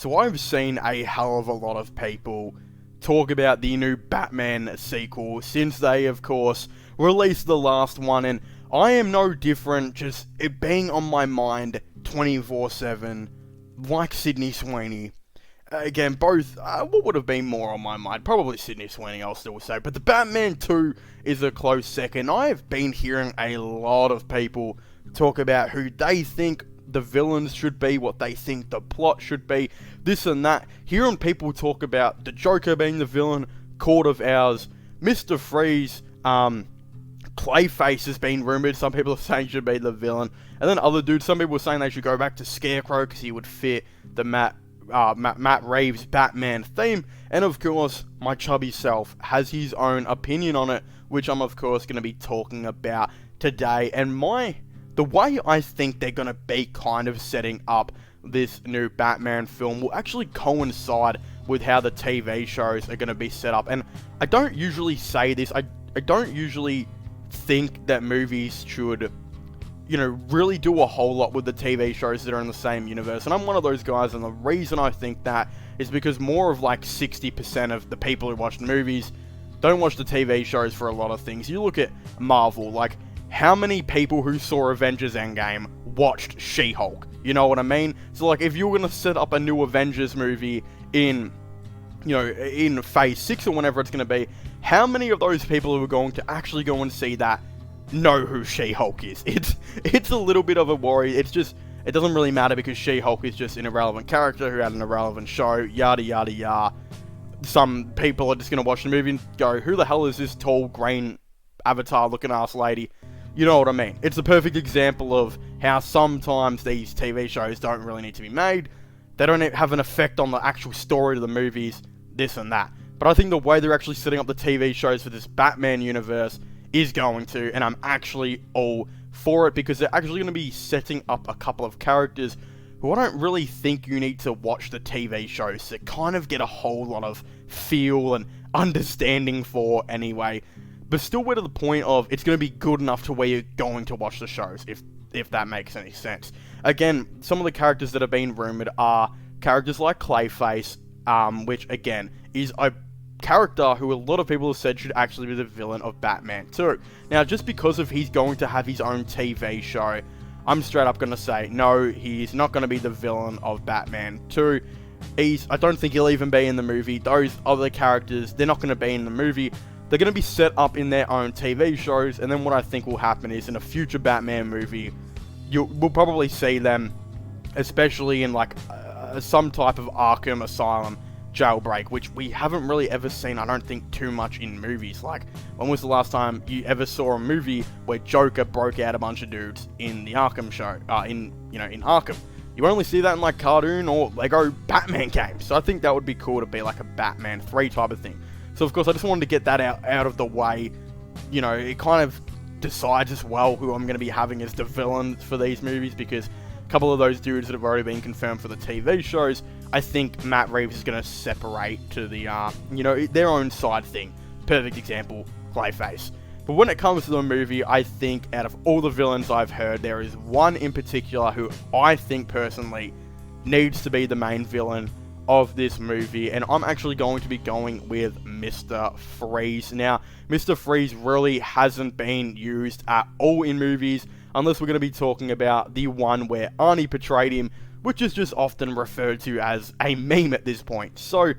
So I've seen a hell of a lot of people talk about the new Batman sequel since they, of course, released the last one, and I am no different, just it being on my mind 24/7, like Sydney Sweeney. Again, both, what would have been more on my mind? Probably Sydney Sweeney, I'll still say, but the Batman 2 is a close second. I have been hearing a lot of people talk about who they think the villains should be, what they think the plot should be, this and that. Hearing people talk about the Joker being the villain, Court of Owls, Mr. Freeze, Clayface has been rumoured, some people are saying should be the villain, and then other dudes, some people are saying they should go back to Scarecrow because he would fit the Matt Reeves Batman theme, and of course, my chubby self has his own opinion on it, which I'm of course going to be talking about today, and the way I think they're going to be kind of setting up this new Batman film will actually coincide with how the TV shows are going to be set up. And I don't usually say this, I don't usually think that movies should, really do a whole lot with the TV shows that are in the same universe. And I'm one of those guys, and the reason I think that is because more of like 60% of the people who watch movies don't watch the TV shows for a lot of things. You look at Marvel, like, how many people who saw Avengers Endgame watched She-Hulk? You know what I mean? So, like, if you're gonna set up a new Avengers movie in Phase 6 or whenever it's gonna be, how many of those people who are going to actually go and see that know who She-Hulk is? It's a little bit of a worry. It doesn't really matter because She-Hulk is just an irrelevant character who had an irrelevant show, yada yada yada. Some people are just gonna watch the movie and go, who the hell is this tall, green, avatar-looking ass lady? You know what I mean? It's a perfect example of how sometimes these TV shows don't really need to be made. They don't have an effect on the actual story of the movies, this and that. But I think the way they're actually setting up the TV shows for this Batman universe is going to, and I'm actually all for it, because they're actually going to be setting up a couple of characters who I don't really think you need to watch the TV shows to kind of get a whole lot of feel and understanding for anyway. But still, we're to the point of it's going to be good enough to where you're going to watch the shows, if that makes any sense. Again, some of the characters that have been rumoured are characters like Clayface, which, again, is a character who a lot of people have said should actually be the villain of Batman 2. Now, just because of he's going to have his own TV show, I'm straight up going to say, no, he's not going to be the villain of Batman 2. I don't think he'll even be in the movie. Those other characters, they're not going to be in the movie. They're going to be set up in their own TV shows, and then what I think will happen is in a future Batman movie, we'll probably see them, especially in like some type of Arkham Asylum jailbreak, which we haven't really ever seen, I don't think, too much in movies. Like, when was the last time you ever saw a movie where Joker broke out a bunch of dudes in the Arkham show, in Arkham? You only see that in like cartoon or Lego Batman games, so I think that would be cool to be like a Batman 3 type of thing. So, of course, I just wanted to get that out of the way. It kind of decides as well who I'm going to be having as the villains for these movies, because a couple of those dudes that have already been confirmed for the TV shows, I think Matt Reeves is going to separate to the, their own side thing. Perfect example, Clayface. But when it comes to the movie, I think out of all the villains I've heard, there is one in particular who I think personally needs to be the main villain of this movie, and I'm actually going to be going with Mr. Freeze. Now, Mr. Freeze really hasn't been used at all in movies, unless we're going to be talking about the one where Arnie portrayed him, which is just often referred to as a meme at this point. So,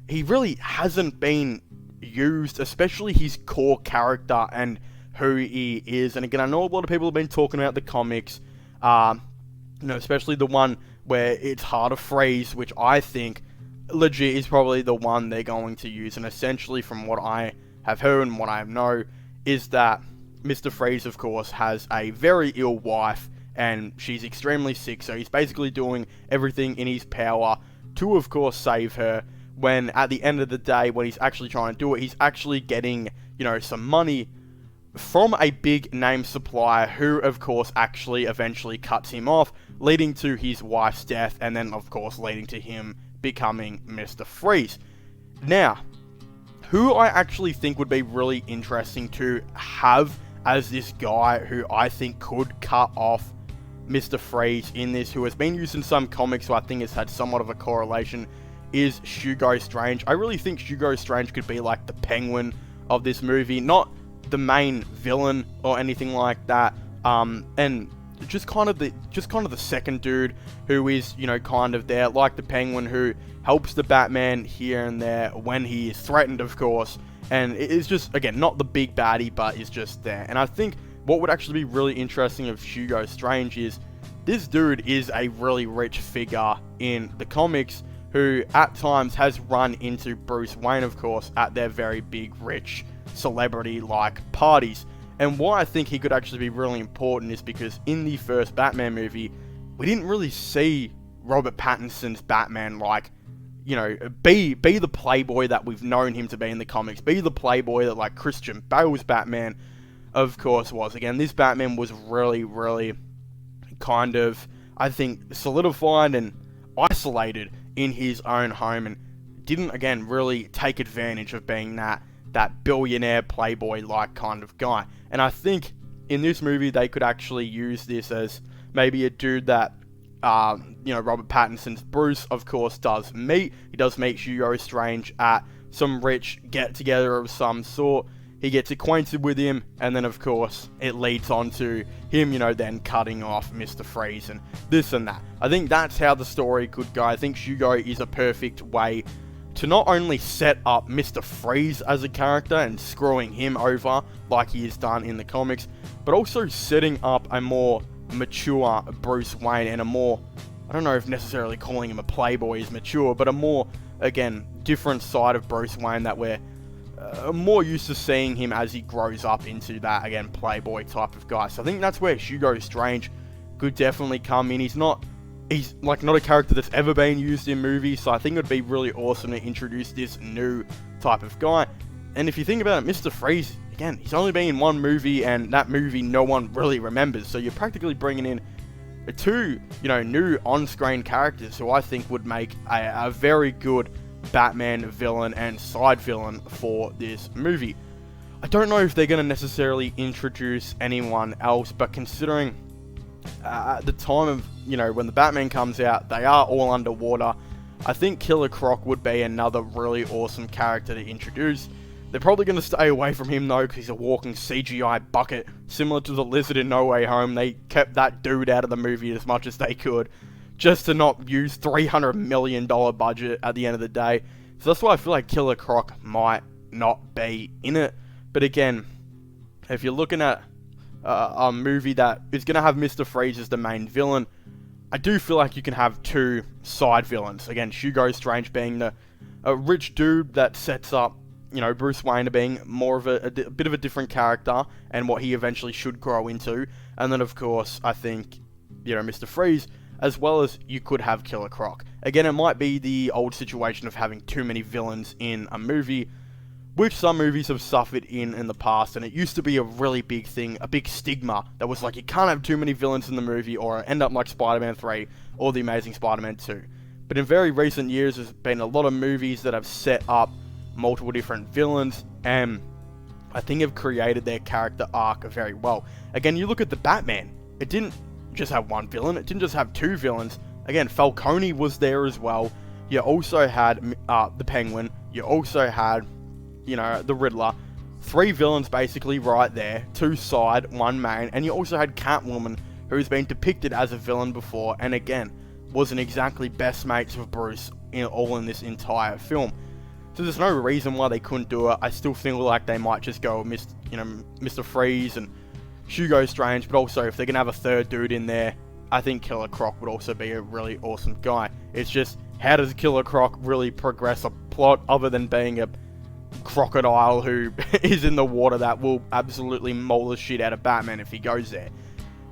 he really hasn't been used, especially his core character and who he is. And again, I know a lot of people have been talking about the comics, especially the one where it's Heart of Freeze, which I think legit is probably the one they're going to use. And essentially, from what I have heard and what I know, is that Mr. Freeze, of course, has a very ill wife, and she's extremely sick, so he's basically doing everything in his power to, of course, save her, when at the end of the day, when he's actually trying to do it, he's actually getting, some money from a big name supplier who, of course, actually eventually cuts him off, leading to his wife's death, and then, of course, leading to him becoming Mr. Freeze. Now, who I actually think would be really interesting to have as this guy who I think could cut off Mr. Freeze in this, who has been used in some comics, so I think it's had somewhat of a correlation, is Hugo Strange. I really think Hugo Strange could be like the Penguin of this movie, not the main villain or anything like that, and just kind of the second dude who is, you know, kind of there, like the Penguin, who helps the Batman here and there when he is threatened, of course, and it is just, again, not the big baddie, but is just there. And I think what would actually be really interesting of Hugo Strange is this dude is a really rich figure in the comics, who at times has run into Bruce Wayne, of course, at their very big, rich, celebrity-like parties. And why I think he could actually be really important is because in the first Batman movie, we didn't really see Robert Pattinson's Batman, like, you know, be the playboy that we've known him to be in the comics, be the playboy that, like, Christian Bale's Batman, of course, was. Again, this Batman was really, really kind of, I think, solidified and isolated in his own home, and didn't, again, really take advantage of being that billionaire playboy like kind of guy. And I think in this movie they could actually use this as maybe a dude that you know, Robert Pattinson's Bruce, of course, does meet. He does meet Hugo Strange at some rich get together of some sort. He gets acquainted with him, and then, of course, it leads on to him, you know, then cutting off Mr. Freeze and this and that. I think that's how the story could go. I think Hugo is a perfect way to not only set up Mr. Freeze as a character and screwing him over like he has done in the comics, but also setting up a more mature Bruce Wayne and a more, I don't know if necessarily calling him a playboy is mature, but a more, again, different side of Bruce Wayne that we're more used to seeing him as he grows up into that, again, playboy type of guy. So I think that's where Hugo Strange could definitely come in. He's like not a character that's ever been used in movies, so I think it would be really awesome to introduce this new type of guy. And if you think about it, Mr. Freeze, again, he's only been in one movie, and that movie no one really remembers, so you're practically bringing in two, you know, new on-screen characters who I think would make a very good Batman villain and side villain for this movie. I don't know if they're going to necessarily introduce anyone else, but considering at the time of, you know, when the Batman comes out, they are all underwater, I think Killer Croc would be another really awesome character to introduce. They're probably going to stay away from him though, because he's a walking CGI bucket, similar to the Lizard in No Way Home. They kept that dude out of the movie as much as they could, just to not use $300 million budget at the end of the day. So that's why I feel like Killer Croc might not be in it. But again, if you're looking at a movie that is going to have Mr. Freeze as the main villain, I do feel like you can have two side villains. Again, Hugo Strange being a rich dude that sets up, you know, Bruce Wayne being more of a bit of a different character and what he eventually should grow into. And then, of course, I think, you know, Mr. Freeze, as well as you could have Killer Croc. Again, it might be the old situation of having too many villains in a movie, which some movies have suffered in the past, and it used to be a really big thing, a big stigma, that was like, you can't have too many villains in the movie, or end up like Spider-Man 3, or The Amazing Spider-Man 2. But in very recent years, there's been a lot of movies that have set up multiple different villains, and I think have created their character arc very well. Again, you look at the Batman, it didn't just have one villain, it didn't just have two villains. Again, Falcone was there as well. You also had the Penguin, you also had, you know, the Riddler. Three villains basically right there, two side, one main, and you also had Catwoman, who's been depicted as a villain before, and again, wasn't exactly best mates with Bruce in this entire film. So there's no reason why they couldn't do it. I still feel like they might just go with Mr. Freeze and Hugo Strange, but also if they're going to have a third dude in there, I think Killer Croc would also be a really awesome guy. It's just, how does Killer Croc really progress a plot other than being a crocodile who is in the water that will absolutely maul the shit out of Batman if he goes there?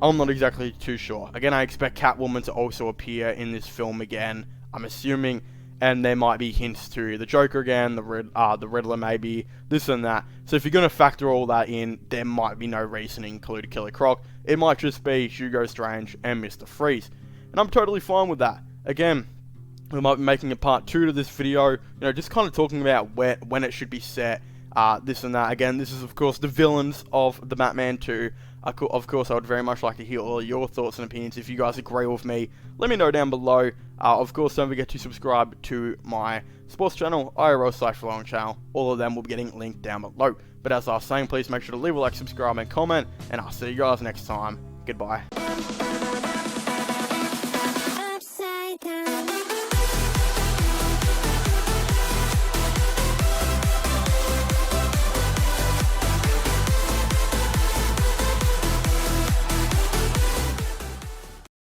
I'm not exactly too sure. Again, I expect Catwoman to also appear in this film again, I'm assuming, and there might be hints to the Joker again, the Riddler maybe, this and that. So if you're going to factor all that in, there might be no reason to include Killer Croc. It might just be Hugo Strange and Mr. Freeze. And I'm totally fine with that. Again, we might be making a part 2 to this video, you know, just kind of talking about when it should be set, this and that. Again, this is of course the villains of the Batman 2. Of course, I would very much like to hear all your thoughts and opinions. If you guys agree with me, let me know down below. Of course, don't forget to subscribe to my sports channel, IRL/Flowing channel. All of them will be getting linked down below. But as I was saying, please make sure to leave a like, subscribe, and comment, and I'll see you guys next time. Goodbye.